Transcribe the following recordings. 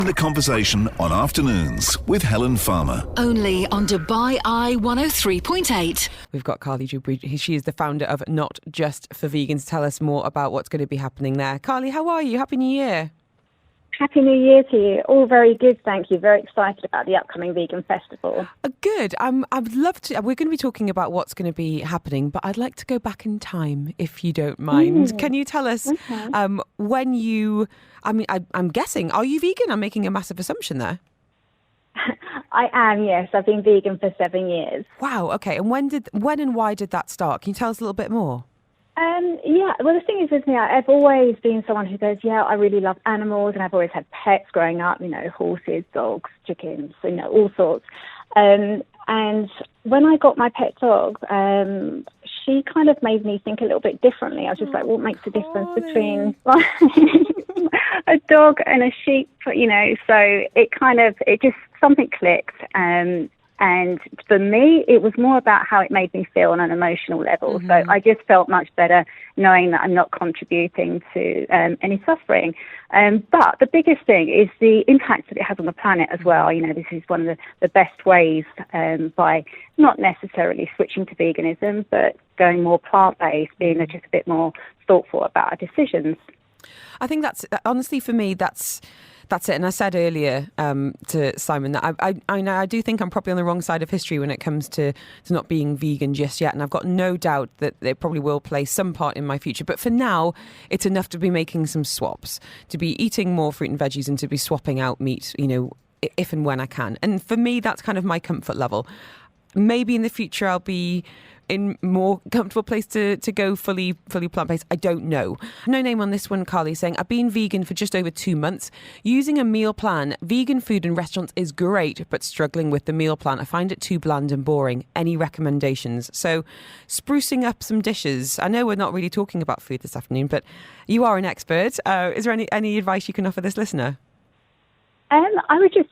The conversation on Afternoons with Helen Farmer. Only on Dubai Eye 103.8. We've got Carly Dubery. She is the founder of Not Just for Vegans. Tell us more about what's going to be happening there. Carly, how are you? Happy New Year. Happy New Year to you. All very good, thank you. Very excited about the upcoming vegan festival. Good. I'd love to. We're going to be talking about what's going to be happening, but I'd like to go back in time, if you don't mind. Can you tell us when you... I'm guessing, are you vegan? I'm making a massive assumption there. I am, yes. I've been vegan for 7 years. Wow, okay. And when and why did that start? Can you tell us a little bit more? Yeah, well, the thing is with me, I've always been someone who goes, yeah, I really love animals, and I've always had pets growing up, horses, dogs, chickens, all sorts. And when I got my pet dog, she kind of made me think a little bit differently. I was just like, what makes the difference between a dog and a sheep, so it just, something clicked. And for me, it was more about how it made me feel on an emotional level. Mm-hmm. So I just felt much better knowing that I'm not contributing to any suffering. But the biggest thing is the impact that it has on the planet as well. This is one of the best ways by not necessarily switching to veganism, but going more plant-based, being just a bit more thoughtful about our decisions. I think that's, honestly, for me, that's it. And I said earlier to Simon that I do think I'm probably on the wrong side of history when it comes to not being vegan just yet. And I've got no doubt that it probably will play some part in my future. But for now, it's enough to be making some swaps, to be eating more fruit and veggies and to be swapping out meat, if and when I can. And for me, that's kind of my comfort level. Maybe in the future I'll be in more comfortable place to go fully plant-based. I don't know. No name on this one, Carly, saying, I've been vegan for just over 2 months. Using a meal plan, vegan food in restaurants is great, but struggling with the meal plan. I find it too bland and boring. Any recommendations? So sprucing up some dishes. I know we're not really talking about food this afternoon, but you are an expert. Is there any advice you can offer this listener? I would just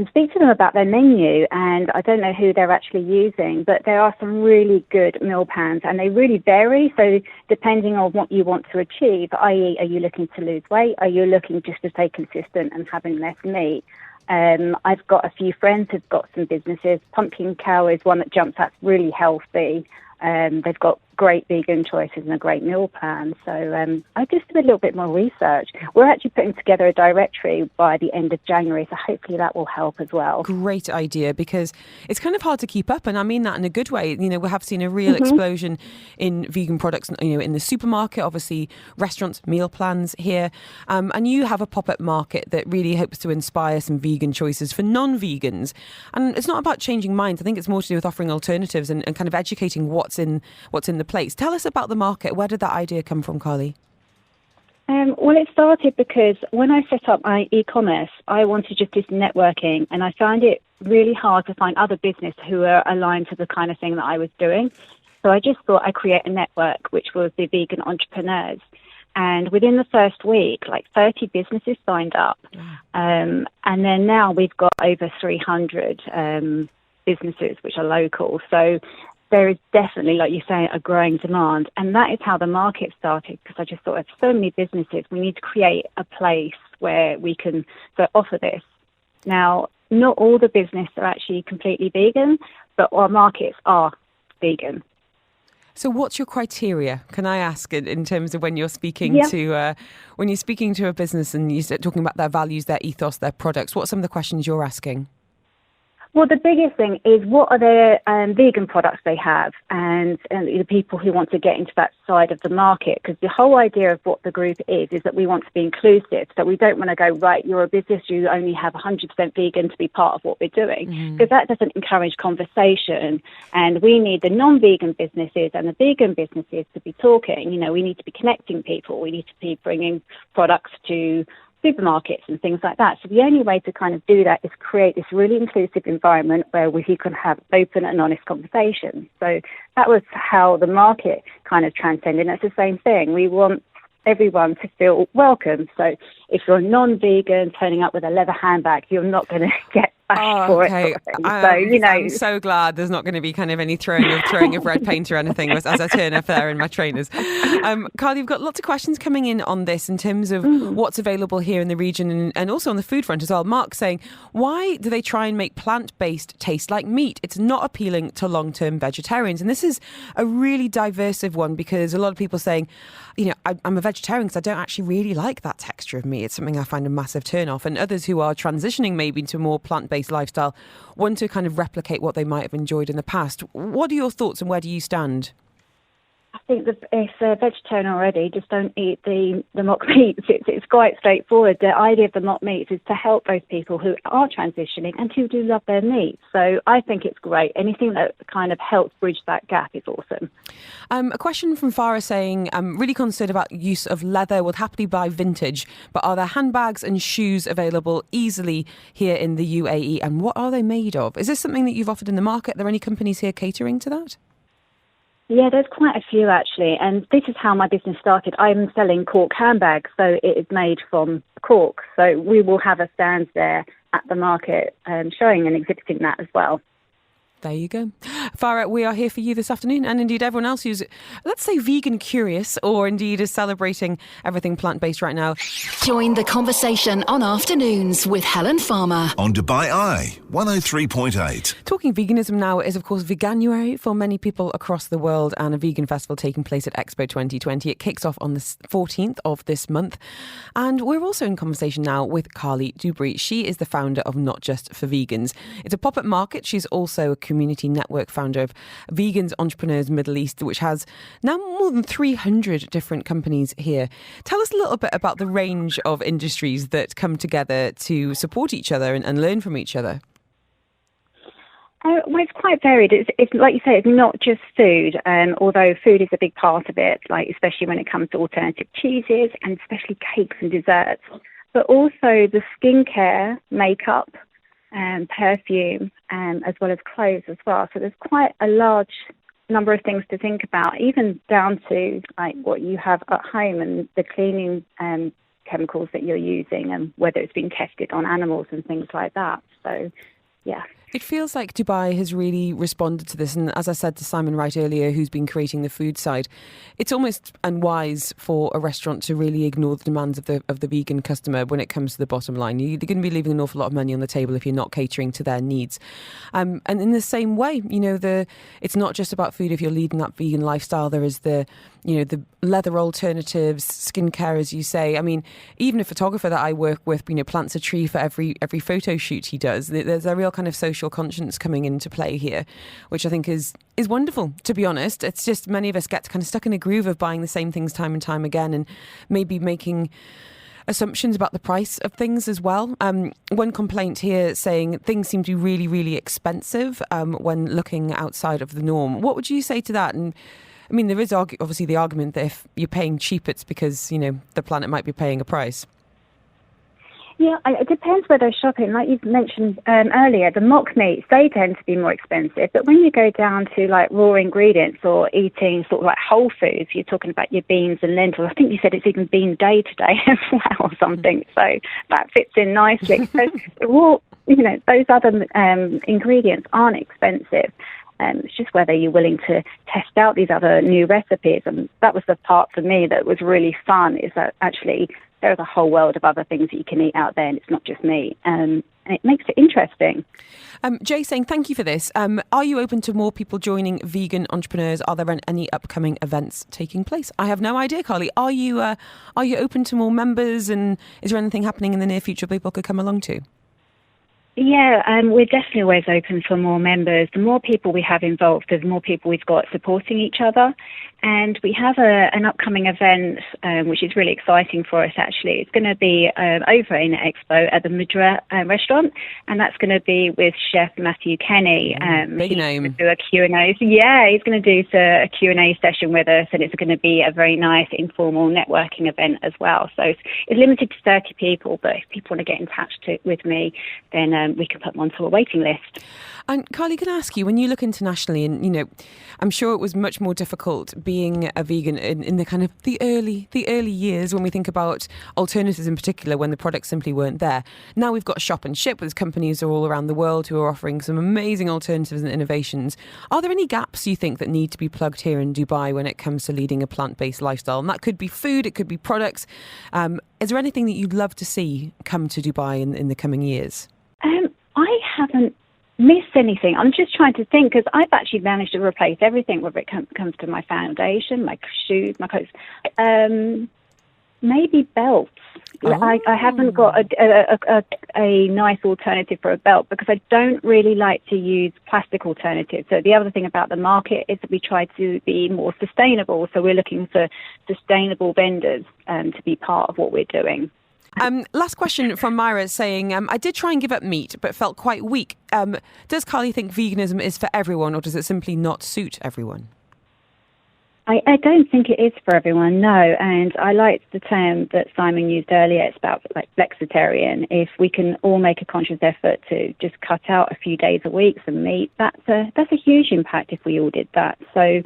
speak to them about their menu, and I don't know who they're actually using, but there are some really good meal plans, and they really vary. So depending on what you want to achieve, i.e., are you looking to lose weight? Are you looking just to stay consistent and having less meat? I've got a few friends who've got some businesses. Pumpkin Cow is one that jumps out really healthy. They've got great vegan choices and a great meal plan. So I just did a little bit more research. We're actually putting together a directory by the end of January, so hopefully that will help as well. Great idea, because it's kind of hard to keep up, and I mean that in a good way. We have seen a real explosion in vegan products, in the supermarket, obviously restaurants, meal plans here. And you have a pop-up market that really hopes to inspire some vegan choices for non-vegans. And it's not about changing minds. I think it's more to do with offering alternatives and kind of educating what's in the place. Tell us about the market. Where did that idea come from, Carly? Well, it started because when I set up my e-commerce, I wanted just this networking, and I found it really hard to find other business who are aligned to the kind of thing that I was doing. So I just thought I'd create a network, which was the vegan entrepreneurs. And within the first week, 30 businesses signed up. And then now we've got over 300 businesses which are local. So there is definitely, like you say, a growing demand. And that is how the market started, because I just thought of so many businesses. We need to create a place where we can offer this. Now, not all the businesses are actually completely vegan, but our markets are vegan. So what's your criteria, can I ask, in terms of when you're speaking to a business and you start talking about their values, their ethos, their products? What are some of the questions you're asking? Well, the biggest thing is what are the vegan products they have, and the people who want to get into that side of the market. Because the whole idea of what the group is that we want to be inclusive. So we don't want to go, right, you're a business, you only have 100% vegan to be part of what we're doing. Because that doesn't encourage conversation. And we need the non-vegan businesses and the vegan businesses to be talking. We need to be connecting people. We need to be bringing products to supermarkets and things like that. So the only way to kind of do that is create this really inclusive environment where we can have open and honest conversations. So that was how the market kind of transcended. And it's the same thing. We want everyone to feel welcome. So if you're non-vegan turning up with a leather handbag, you're not going to get bashed for it. Sort of thing. I'm so glad there's not going to be kind of any throwing of red paint or anything as I turn up there in my trainers. Carly, you've got lots of questions coming in on this in terms of what's available here in the region and also on the food front as well. Mark saying, why do they try and make plant-based taste like meat? It's not appealing to long-term vegetarians. And this is a really diversive one because a lot of people saying, I'm a vegetarian because I don't actually really like that texture of meat. It's something I find a massive turn-off. And others who are transitioning maybe to a more plant-based lifestyle want to kind of replicate what they might have enjoyed in the past. What are your thoughts and where do you stand? I think that if they're vegetarian already, just don't eat the mock meats. It's quite straightforward. The idea of the mock meats is to help those people who are transitioning and who do love their meat. So I think it's great. Anything that kind of helps bridge that gap is awesome. A question from Farah saying, I'm really concerned about use of leather, would happily buy vintage, but are there handbags and shoes available easily here in the UAE? And what are they made of? Is this something that you've offered in the market? Are there any companies here catering to that? Yeah, there's quite a few actually, and this is how my business started. I'm selling cork handbags, so it is made from cork. So we will have a stand there at the market showing and exhibiting that as well. There you go. Farah, we are here for you this afternoon and indeed everyone else who's, let's say, vegan curious or indeed is celebrating everything plant-based right now. Join the conversation on Afternoons with Helen Farmer. On Dubai Eye 103.8. Talking veganism now is, of course, Veganuary for many people across the world and a vegan festival taking place at EXPO 2020. It kicks off on the 14th of this month. And we're also in conversation now with Carly Dubery. She is the founder of Not Just for Vegans. It's a pop-up market. She's also a community network founder of Vegans Entrepreneurs Middle East, which has now more than 300 different companies here. Tell us a little bit about the range of industries that come together to support each other and learn from each other. Well, it's quite varied. It's like you say, it's not just food, although food is a big part of it, like especially when it comes to alternative cheeses and especially cakes and desserts, but also the skincare, makeup, perfume, as well as clothes as well. So there's quite a large number of things to think about, even down to like what you have at home and the cleaning chemicals that you're using and whether it's been tested on animals and things like that. So, yeah. It feels like Dubai has really responded to this. And as I said to Simon Wright earlier, who's been creating the food side, it's almost unwise for a restaurant to really ignore the demands of the vegan customer when it comes to the bottom line. You're going to be leaving an awful lot of money on the table if you're not catering to their needs. And in the same way, it's not just about food. If you're leading that vegan lifestyle, there is the leather alternatives, skincare, as you say. I mean, even a photographer that I work with, plants a tree for every photo shoot he does. There's a real kind of social conscience coming into play here, which I think is wonderful, to be honest. It's just many of us get kind of stuck in a groove of buying the same things time and time again and maybe making assumptions about the price of things as well. One complaint here saying things seem to be really, really expensive when looking outside of the norm. What would you say to that? And I mean, there is obviously the argument that if you're paying cheap, it's because, the planet might be paying a price. Yeah, it depends where they're shopping. Like you mentioned earlier, the mock meats, they tend to be more expensive. But when you go down to like raw ingredients or eating sort of like whole foods, you're talking about your beans and lentils. I think you said it's even bean day today as well or something. So that fits in nicely. So raw, those other ingredients aren't expensive. It's just whether you're willing to test out these other new recipes. And that was the part for me that was really fun, is that actually there's a whole world of other things that you can eat out there, and it's not just meat. And it makes it interesting. Jay saying, thank you for this. Are you open to more people joining Vegan Entrepreneurs? Are there any upcoming events taking place? I have no idea, Carly. Are you open to more members, and is there anything happening in the near future people could come along to? Yeah, we're definitely always open for more members. The more people we have involved, the more people we've got supporting each other. And we have an upcoming event, which is really exciting for us, actually. It's going to be over in EXPO at the Madra restaurant, and that's going to be with Chef Matthew Kenny. Big name. He's going to do a Q&A. Yeah, he's going to do a Q&A session with us, and it's going to be a very nice informal networking event as well. So it's limited to 30 people, but if people want to get in touch with me, then we can put them onto a waiting list. And Carly, can I ask you, when you look internationally, and I'm sure it was much more difficult being a vegan in the kind of the early years, when we think about alternatives in particular, when the products simply weren't there. Now we've got Shop and Ship, with companies all around the world who are offering some amazing alternatives and innovations. Are there any gaps you think that need to be plugged here in Dubai when it comes to leading a plant-based lifestyle? And that could be food, it could be products. Is there anything that you'd love to see come to Dubai in the coming years? I haven't missed anything. I'm just trying to think, because I've actually managed to replace everything, whether it comes to my foundation, my shoes, my clothes. Maybe belts. I haven't got a nice alternative for a belt, because I don't really like to use plastic alternatives. So the other thing about the market is that we try to be more sustainable. So we're looking for sustainable vendors to be part of what we're doing. Last question from Myra, saying, I did try and give up meat, but felt quite weak. Does Carly think veganism is for everyone, or does it simply not suit everyone? I don't think it is for everyone, no. And I liked the term that Simon used earlier. It's about like flexitarian. If we can all make a conscious effort to just cut out a few days a week some meat, that's a huge impact if we all did that. So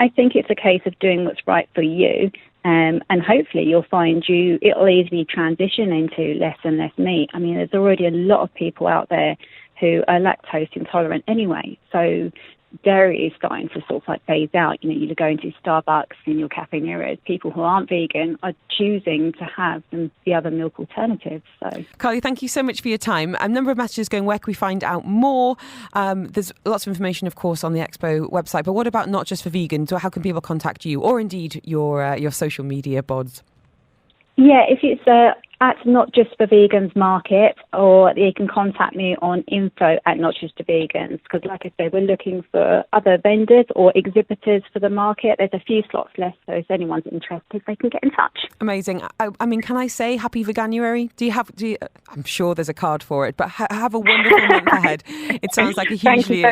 I think it's a case of doing what's right for you. And hopefully you'll find it'll easily transition into less and less meat. I mean, there's already a lot of people out there who are lactose intolerant anyway. So dairy is starting to sort of like phase out. You know, you're going to Starbucks in your Cafe Nero's. People who aren't vegan are choosing to have the other milk alternatives. So, Carly, thank you so much for your time. A number of messages going, where can we find out more? There's lots of information, of course, on the EXPO website. But what about not just for vegans? Or how can people contact you, or indeed your social media bods? Yeah, if it's at Not Just for Vegans Market, or you can contact me on info@notjustforvegans, because like I said, we're looking for other vendors or exhibitors for the market. There's a few slots left, so if anyone's interested, they can get in touch. Amazing. I mean, can I say happy Veganuary? Do you, I'm sure there's a card for it, but have a wonderful month ahead. It sounds like a hugely,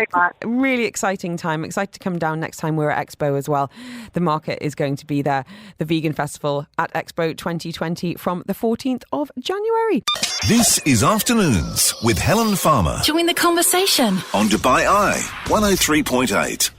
really exciting time. Excited to come down next time we're at EXPO as well. The market is going to be there. The Vegan Festival at EXPO 2020 from the 14th of January. This is Afternoons with Helen Farmer Join the conversation on Dubai Eye 103.8.